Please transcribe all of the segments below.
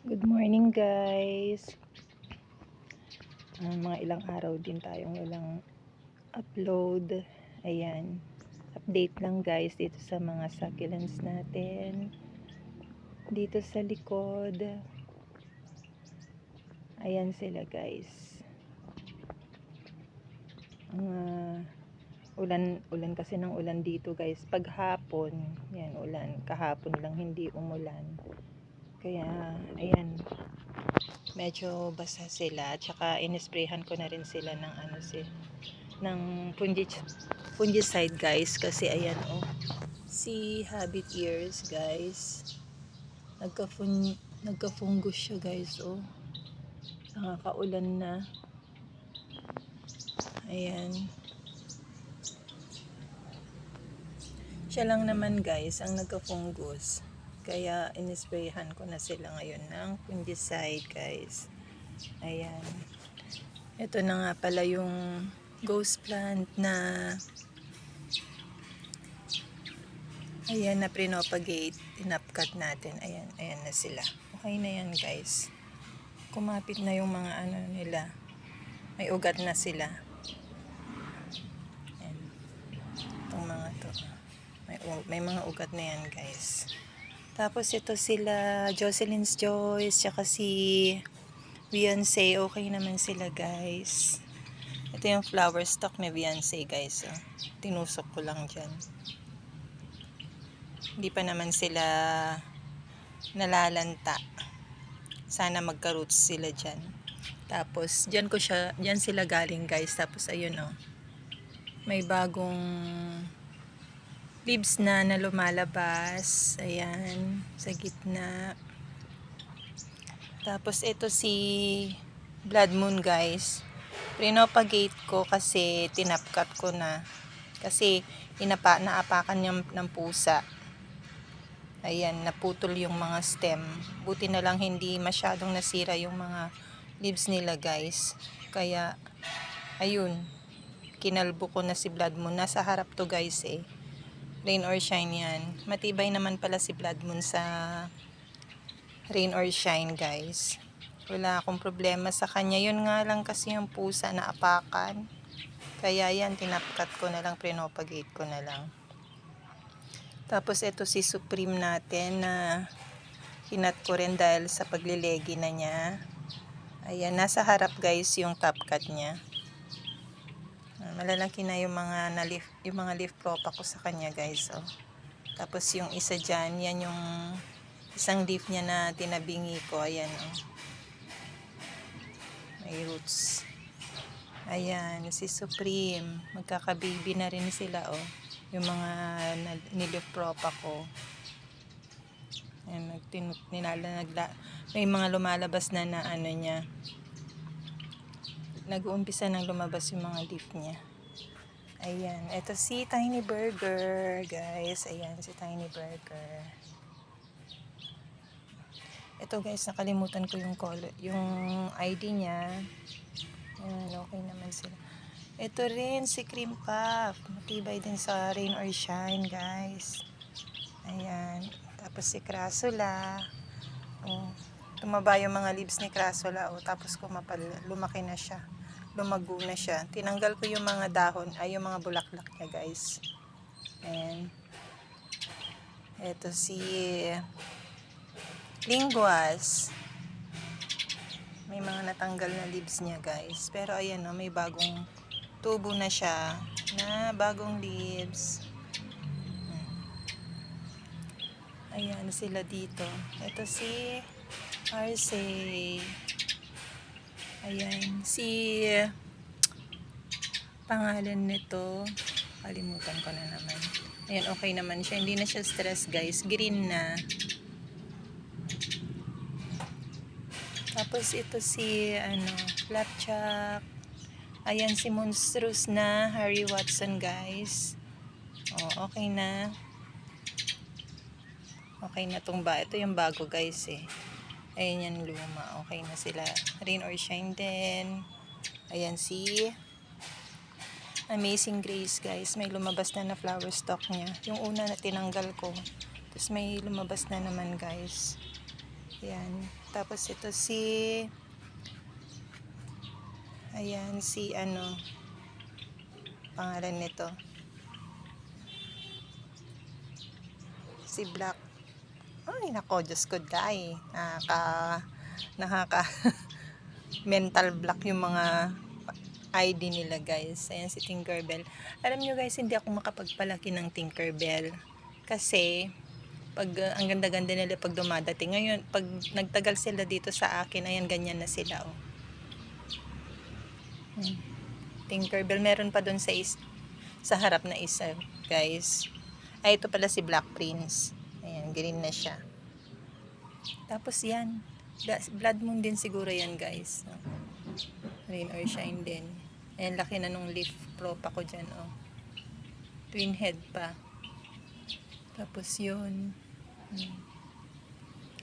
Good morning guys. Mga ilang araw din tayong walang upload. Ayan. Update lang guys dito sa mga succulents natin. Dito sa likod. Ayan sila guys. Ulan kasi ng ulan dito guys. Paghapon, yan ulan. Kahapon lang hindi umulan. Kaya ayan. Medyo basa sila, tsaka inisprayhan ko na rin sila ng ng fungicide guys, kasi ayan si Habit Ears guys, nagka-fungus siya guys, nakakaulan na. Ayan, siya lang naman guys ang nagka-fungus, kaya inisprayhan ko na sila ngayon ng fungicide guys. Ayan, ito na nga pala yung ghost plant na ayan na pinopagate, tinapkat natin. Ayan na sila. Okay na yan guys. Kumapit na yung mga nila. May ugat na sila. Ayan. Itong mga to. May mga ugat na yan guys. Tapos ito sila Jocelyn's Joyce, tsaka si Beyonce. Okay naman sila guys. Ito yung flower stock ni Beyonce guys. Tinusok ko lang dyan. Hindi pa naman sila nalalanta. Sana magka-roots sila dyan. Tapos dyan sila galing guys. Tapos ayun may bagong leaves na lumalabas. Ayan, sa gitna. Tapos ito si Blood Moon guys. Pinopagate ko kasi tinapkat ko na. Kasi naapakan niya ng pusa. Ayan, naputol yung mga stem. Buti na lang hindi masyadong nasira yung mga leaves nila guys. Kaya, ayun, kinalbo ko na si Blood Moon. Nasa harap to guys Rain or shine yan. Matibay naman pala si Blood Moon sa rain or shine guys. Wala akong problema sa kanya. Yun nga lang kasi yung pusa na apakan. Kaya yan, tinapkat ko na lang, pinopagate ko na lang. Tapos ito si Supreme natin na hinat ko rin dahil sa paglilegi na niya. Ayan, nasa harap guys yung top cut niya. Malalaki na yung mga leaf propa ko sa kanya guys. Tapos yung isa dyan, yan yung isang leaf niya na tinabingi ko. Ayan may roots. Ayan, si Supreme. Magkaka-baby na rin sila yung mga nilif propa ko. Ayan, may mga lumalabas na niya. Nag-uumpisa nang lumabas yung mga leaf niya. Ayan, ito si Tiny Burger, guys. Ayan, si Tiny Burger. Ito guys, nakalimutan ko yung ID niya. Ayan, okay naman sila. Ito rin si Cream Puff. Matibay din sa rain or shine, guys. Ayan. Tapos si Crassula. Tumaba yung mga leaves ni Crassula. Tapos lumaki na siya. Lumago na siya. Tinanggal ko yung mga dahon, yung mga bulaklak niya guys. Ayan. Ito si Linguas. May mga natanggal na leaves niya guys. Pero ayan may bagong tubo na siya na bagong leaves. Ayan sila dito. Ito si Arcee. Ayan, si pangalan nito, kalimutan ko na naman. Ayan, okay naman siya. Hindi na siya stress guys. Green na. Tapos ito si Flapjack. Ayan si Monstrous na Harry Watson guys. Okay na. Okay na tong ito yung bago guys Ayan yan luma. Okay na sila. Rain or shine din. Ayan si Amazing Grace guys. May lumabas na flower stalk niya. Yung una na tinanggal ko. Tapos may lumabas na naman guys. Ayan. Tapos ito si, ayan, si ano, pangalan nito, si Black. Ay, nako, Diyos ko, day. Nakaka mental block yung mga ID nila, guys. Ayan si Tinkerbell. Alam nyo, guys, hindi ako makapagpalaki ng Tinkerbell. Kasi, pag ang ganda-ganda nila pag dumadating. Ngayon, pag nagtagal sila dito sa akin, ayan, ganyan na sila, oh. Tinkerbell, meron pa doon sa harap na isa, guys. Ay, ito pala si Black Prince. Ayan, green na siya. Tapos yan, Blood Moon din siguro yan, guys. Rain or Shine din. Ayan, laki na nung leaf prop ako dyan, oh. Twin head pa. Tapos yun.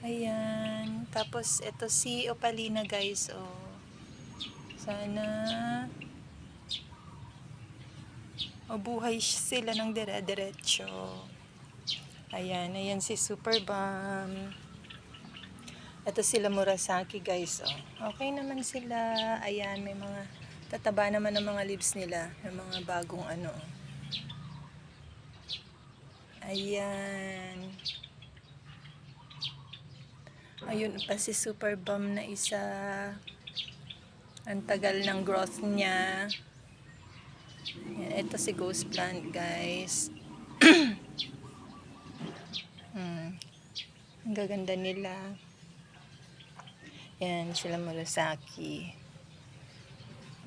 Ayan. Tapos, ito si Opalina, guys, oh. Sana mabuhay sila ng dire-diretso. Ayan, ayan si Super Bomb. Ito sila Murasaki, guys, oh. Okay naman sila. Ayan, may mga tataba naman ng mga leaves nila. May mga bagong ano. Ayan. Ayun pa si Super Bomb na isa. Ang tagal ng growth niya. Ayan, ito si Ghost Plant, guys. Ang gaganda nila. Yan, sila Murasaki.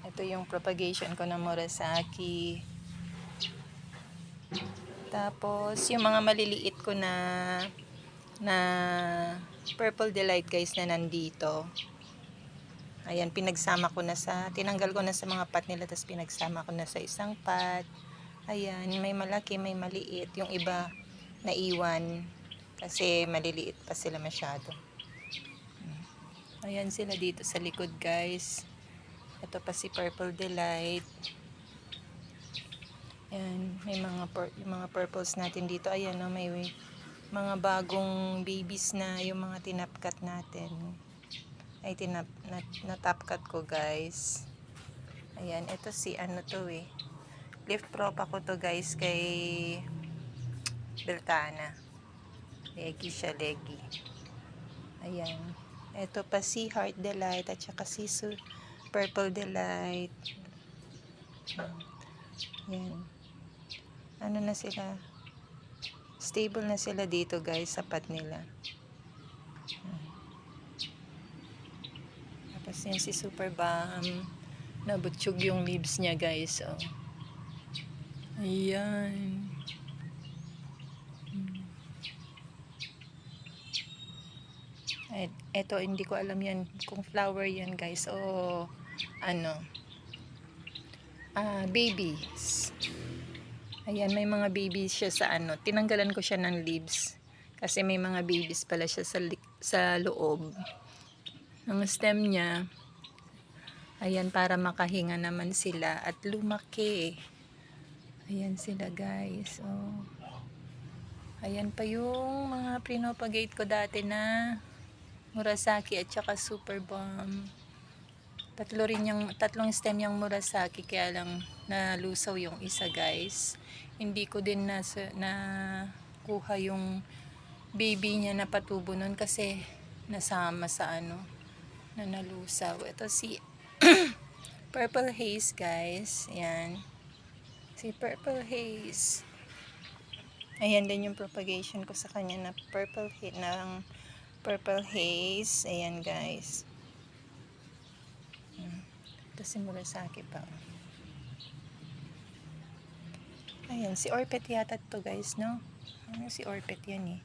Ito yung propagation ko ng Murasaki. Tapos, yung mga maliliit ko na Purple Delight, guys, na nandito. Ayan, tinanggal ko na sa mga pot nila, tapos pinagsama ko na sa isang pot. Ayan, may malaki, may maliit. Yung iba, naiwan. Kasi maliliit pa sila masyado. Ayan sila dito sa likod, guys. Ito pa si Purple Delight. Ayan, may yung mga purples natin dito. Ayan, no, may mga bagong babies na yung mga tinapkat natin. Ay, natapkat ko, guys. Ayan, ito si ano to, eh. Leaf prop ako to, guys, kay Beltana. Leggy siya, leggy. Ayan. Ito pa si Heart Delight at saka si Purple Delight. Ayan. Ano na sila? Stable na sila dito, guys, sa pot nila. Tapos yan si Super Bomb. Nabutsyog yung leaves niya, guys. Oh. Ayan. Eto, hindi ko alam yan kung flower yan, guys, o ano, babies. Ayan, may mga babies siya sa ano, tinanggalan ko siya ng leaves kasi may mga babies pala siya sa loob ng stem niya. Ayan, para makahinga naman sila at lumaki. Ayan sila, guys. Oh. Ayan pa yung mga pinopagate ko dati na Murasaki at saka Super Bomb. Tatlong stem yung Murasaki, kaya lang nalusaw yung isa, guys. Hindi ko din kuha yung baby niya na patubo nun kasi nasama sa ano, na nalusaw. Ito si Purple Haze, guys. Ayan. Si Purple Haze. Ayan din yung propagation ko sa kanya na Purple Haze. Ayan, guys. Ito si Murasaki pa. Ayan, si Orpet yata to, guys, no? Si Orpet yan, eh.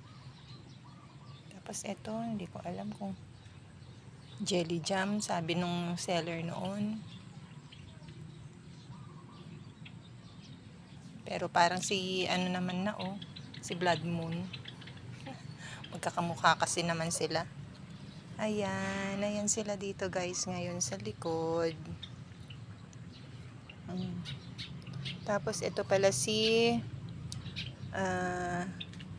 Tapos ito, hindi ko alam kung Jelly Jam, sabi nung seller noon. Pero parang si ano naman na, oh, si Blood Moon. Magkakamukha kasi naman sila. Ayan, ayan sila dito, guys, ngayon sa likod. Tapos ito pala si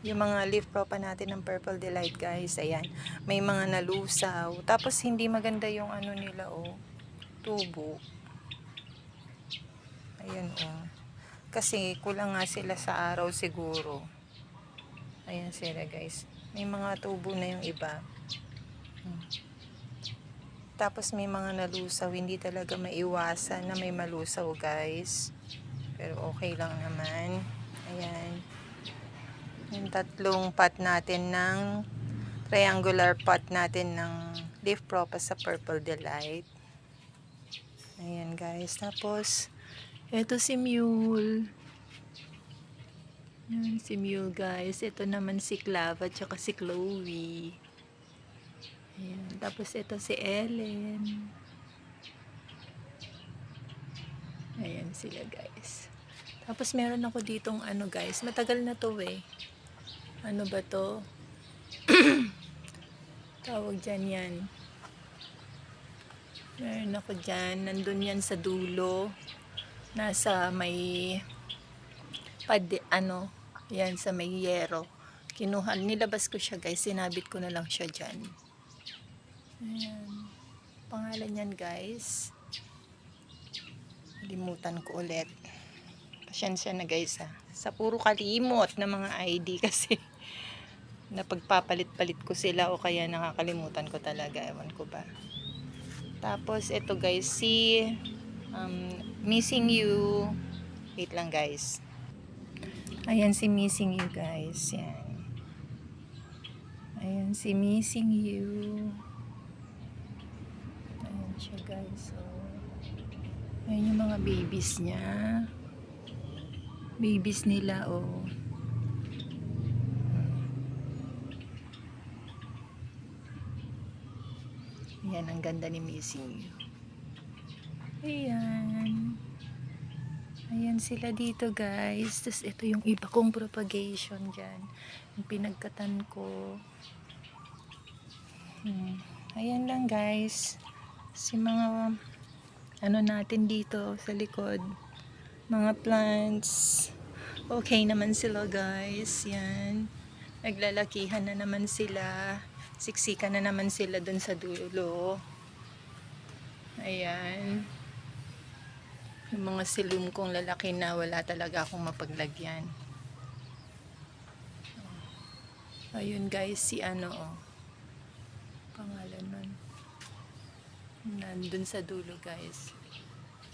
Yung mga leaf propa natin ng Purple Delight guys, ayan, may mga nalusaw. Tapos hindi maganda yung ano nila tubo. Ayan kasi kulang nga sila sa araw siguro. Ayan sila guys, may mga tubo na yung iba. Tapos may mga nalusaw, hindi talaga maiwasan na may malusaw guys, pero okay lang naman. Ayan, yung tatlong pot natin ng triangular pot natin ng leaf propa sa Purple Delight. Ayan guys, tapos eto si Mule. Yan si Mule guys, ito naman si Clava at saka si Chloe. Ayan, tapos ito si Ellen. Ayan sila guys. Tapos meron ako ditong ano guys, matagal na to ano ba to? Tawag dyan yan. Meron ako dyan, nandun yan sa dulo. Nasa may yan sa may yero. Nilabas ko siya guys, sinabit ko na lang siya dyan. Ayan. Pangalan yan guys. Limutan ko ulit. Pasensya na guys sa puro kalimot na mga ID kasi napagpapalit-palit ko sila o kaya nakakalimutan ko talaga, ewan ko ba. Tapos ito guys, si Missing You. Wait lang guys. Ayan si Missing You guys. Yan. Ayan si Missing You. Ayan siya guys. So, ayan yung mga babies niya. Babies nila Ayan, ang ganda ni Missing You. Ayan. Ayan sila dito guys. Tapos ito yung iba kong propagation dyan. Yung pinagkatan ko. Ayan lang guys. Si mga ano natin dito sa likod. Mga plants. Okay naman sila guys. Yan. Naglalakihan na naman sila. Siksikan na naman sila dun sa dulo. Ayan. Yung mga silum kong lalaki na wala talaga akong mapaglagyan. Ayun guys, si pangalan nun. Nandun sa dulo guys.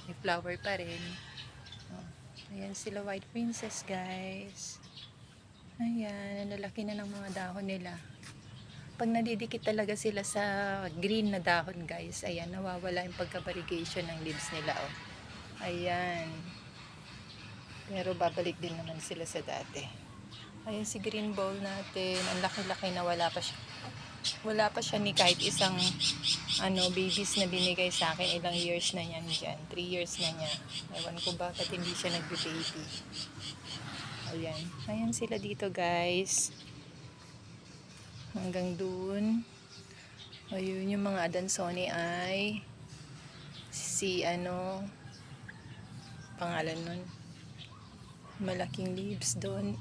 May flower pa rin. Ayan sila white princess guys. Ayan, lalaki na ng mga dahon nila. Pag nadidikit talaga sila sa green na dahon guys, ayan, nawawala yung pagka-variegation ng leaves nila Ayan. Pero babalik din naman sila sa dati. Ayan si green bowl natin. Ang laki-laki na wala pa siya ni kahit isang babies na binigay sa akin. Ilang years na yan dyan. 3 years na niya. Ewan ko bakit hindi siya nagbe-baby. Ayan. Ayan sila dito guys. Hanggang dun. Ayun yung mga Adansonii ay si pangalan nun. Malaking leaves doon.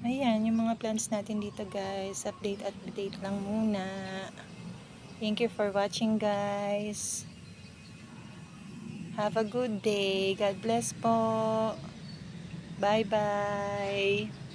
Ayan, yung mga plants natin dito guys. Update lang muna. Thank you for watching guys. Have a good day. God bless po. Bye-bye.